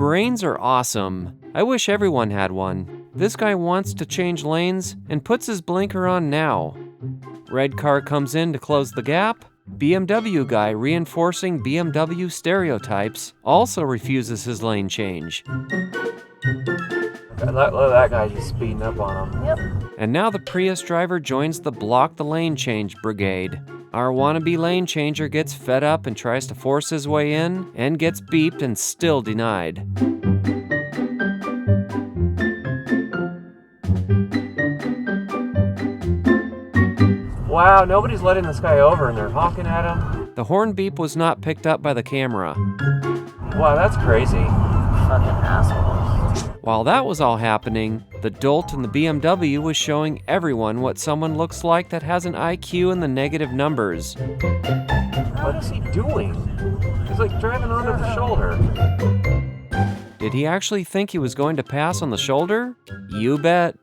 Brains are awesome. I wish everyone had one. This guy wants to change lanes and puts his blinker on now. Red car comes in to close the gap. BMW guy, reinforcing BMW stereotypes, also refuses his lane change. Look at that guy just speeding up on him. Yep. And now the Prius driver joins the block the lane change brigade. Our wannabe lane changer gets fed up and tries to force his way in and gets beeped and still denied. Wow, nobody's letting this guy over and they're honking at him. The horn beep was not picked up by the camera. Wow, that's crazy. Fucking assholes. While that was all happening, the dolt in the BMW was showing everyone what someone looks like that has an IQ in the negative numbers. What is he doing? He's like driving onto the shoulder. Did he actually think he was going to pass on the shoulder? You bet.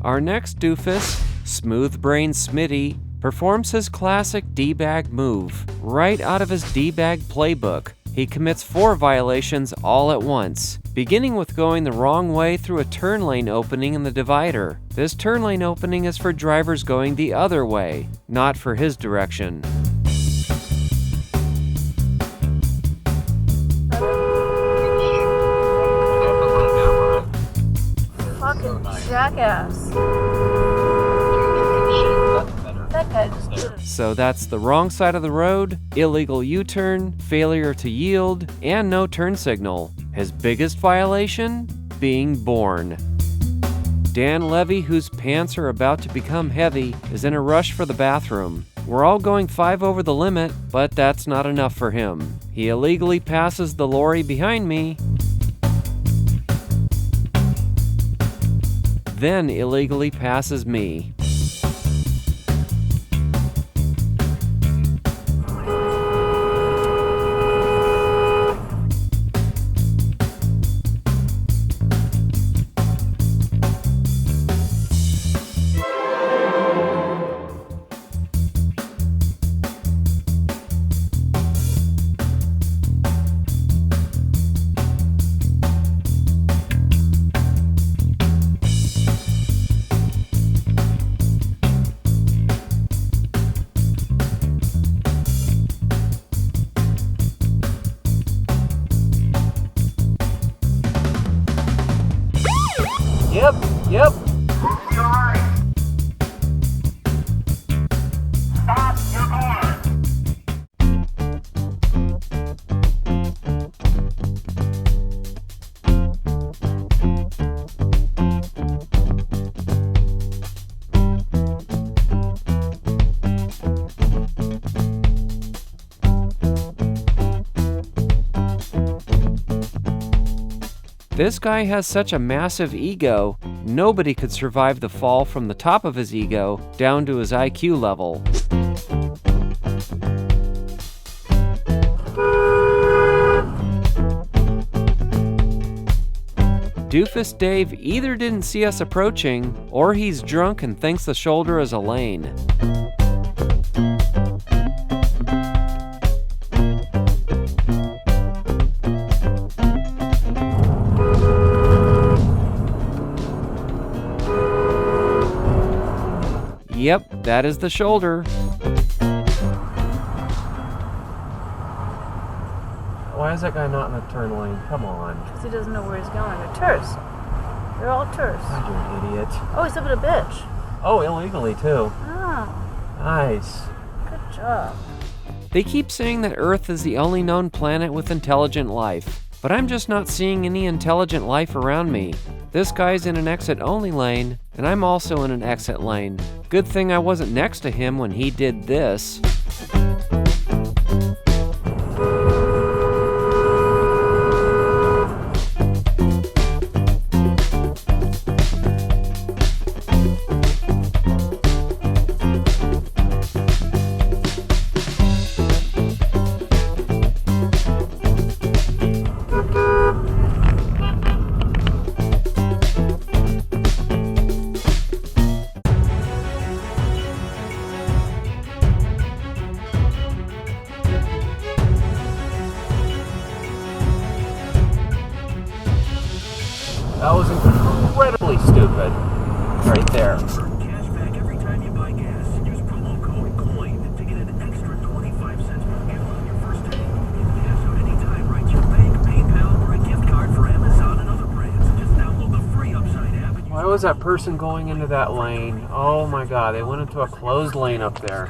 Our next doofus, Smooth Brain Smitty, performs his classic D-bag move right out of his D-bag playbook. He commits 4 violations all at once, beginning with going the wrong way through a turn lane opening in the divider. This turn lane opening is for drivers going the other way, not for his direction. Fucking jackass. That guy just did it. So that's the wrong side of the road, illegal U-turn, failure to yield, and no turn signal. His biggest violation? Being born. Dan Levy, whose pants are about to become heavy, is in a rush for the bathroom. We're all going 5 over the limit, but that's not enough for him. He illegally passes the lorry behind me, then illegally passes me. Yep. Stop your car. This guy has such a massive ego, nobody could survive the fall from the top of his ego down to his IQ level. Doofus Dave either didn't see us approaching, or he's drunk and thinks the shoulder is a lane. Yep, that is the shoulder. Why is that guy not in the turn lane? Come on. Because he doesn't know where he's going. They're tourists. They're all tourists. God, you're an idiot. Oh, he's up at a bitch. Oh, illegally too. Oh, Nice. good job. They keep saying that Earth is the only known planet with intelligent life, but I'm just not seeing any intelligent life around me. This guy's in an exit-only lane, and I'm also in an exit lane. Good thing I wasn't next to him when he did this. That was incredibly stupid. Right there. Cash back every time you buy gas. Use promo code COIN to get an extra 25 cents per gallon on your first tank. Get gas out anytime. Write your bank, PayPal, or a gift card for Amazon and other brands. Just download the free Upside app. And Why was that person going into that lane? Oh my god, they went into a closed lane up there.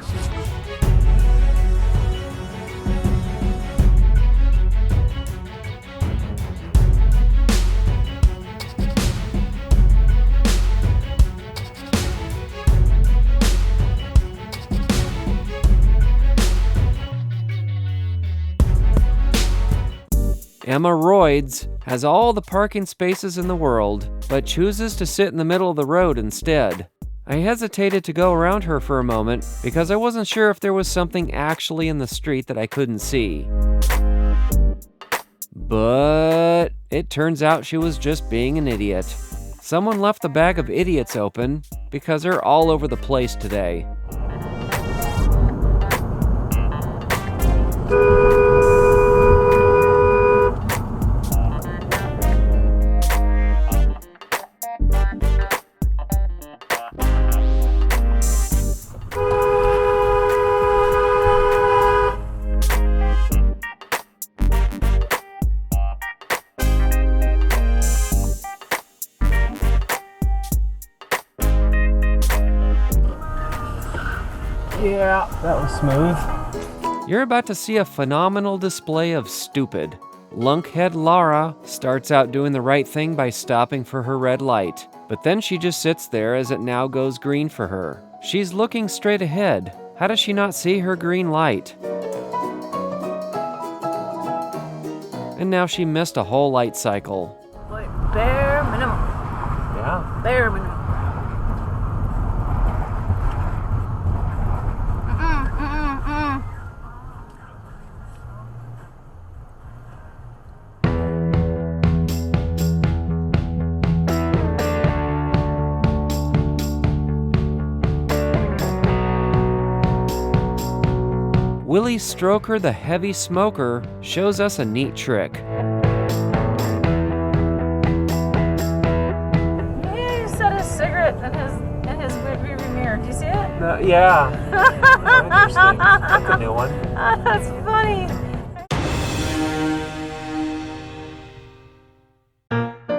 Emma Royds has all the parking spaces in the world, but chooses to sit in the middle of the road instead. I hesitated to go around her for a moment because I wasn't sure if there was something actually in the street that I couldn't see. But it turns out she was just being an idiot. Someone left the bag of idiots open because they're all over the place today. Yeah, that was smooth. You're about to see a phenomenal display of stupid. Lunkhead Lara starts out doing the right thing by stopping for her red light, but then she just sits there as it now goes green for her. She's looking straight ahead. How does she not see her green light? And now she missed a whole light cycle. Like bare minimum. Yeah. Bare minimum. Willie Stroker, the heavy smoker, shows us a neat trick. He set his cigarette in his rearview mirror. Do you see it? Yeah. Interesting. That's a new one. That's funny.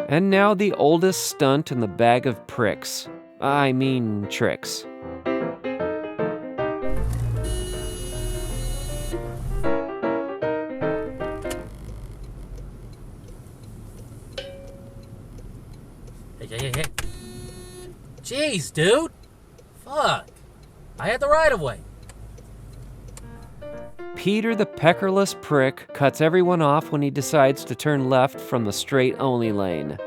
And now the oldest stunt in the bag of pricks. I mean tricks. Hey. Jeez, dude. Fuck. I had the right of way. Peter the peckerless prick cuts everyone off when he decides to turn left from the straight-only lane.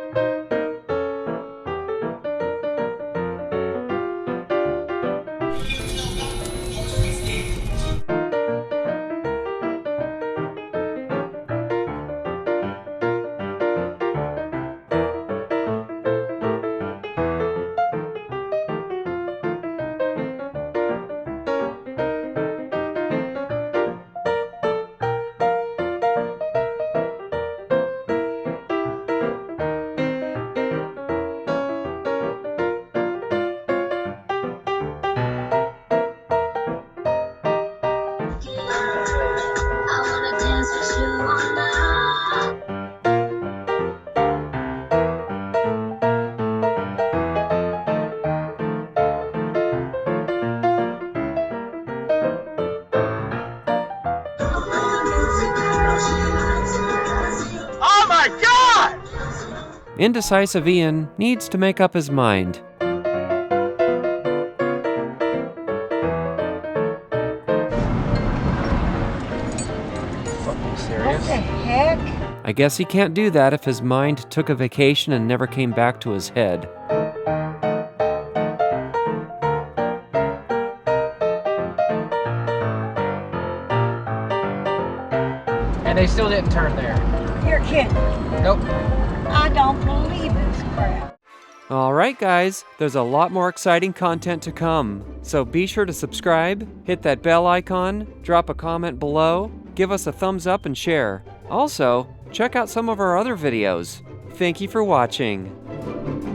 Indecisive Ian needs to make up his mind. Fucking serious? What the heck? I guess he can't do that if his mind took a vacation and never came back to his head. And they still didn't turn there. You're kidding. Nope. I don't believe this crap. Alright guys, there's a lot more exciting content to come. So be sure to subscribe, hit that bell icon, drop a comment below, give us a thumbs up and share. Also, check out some of our other videos. Thank you for watching.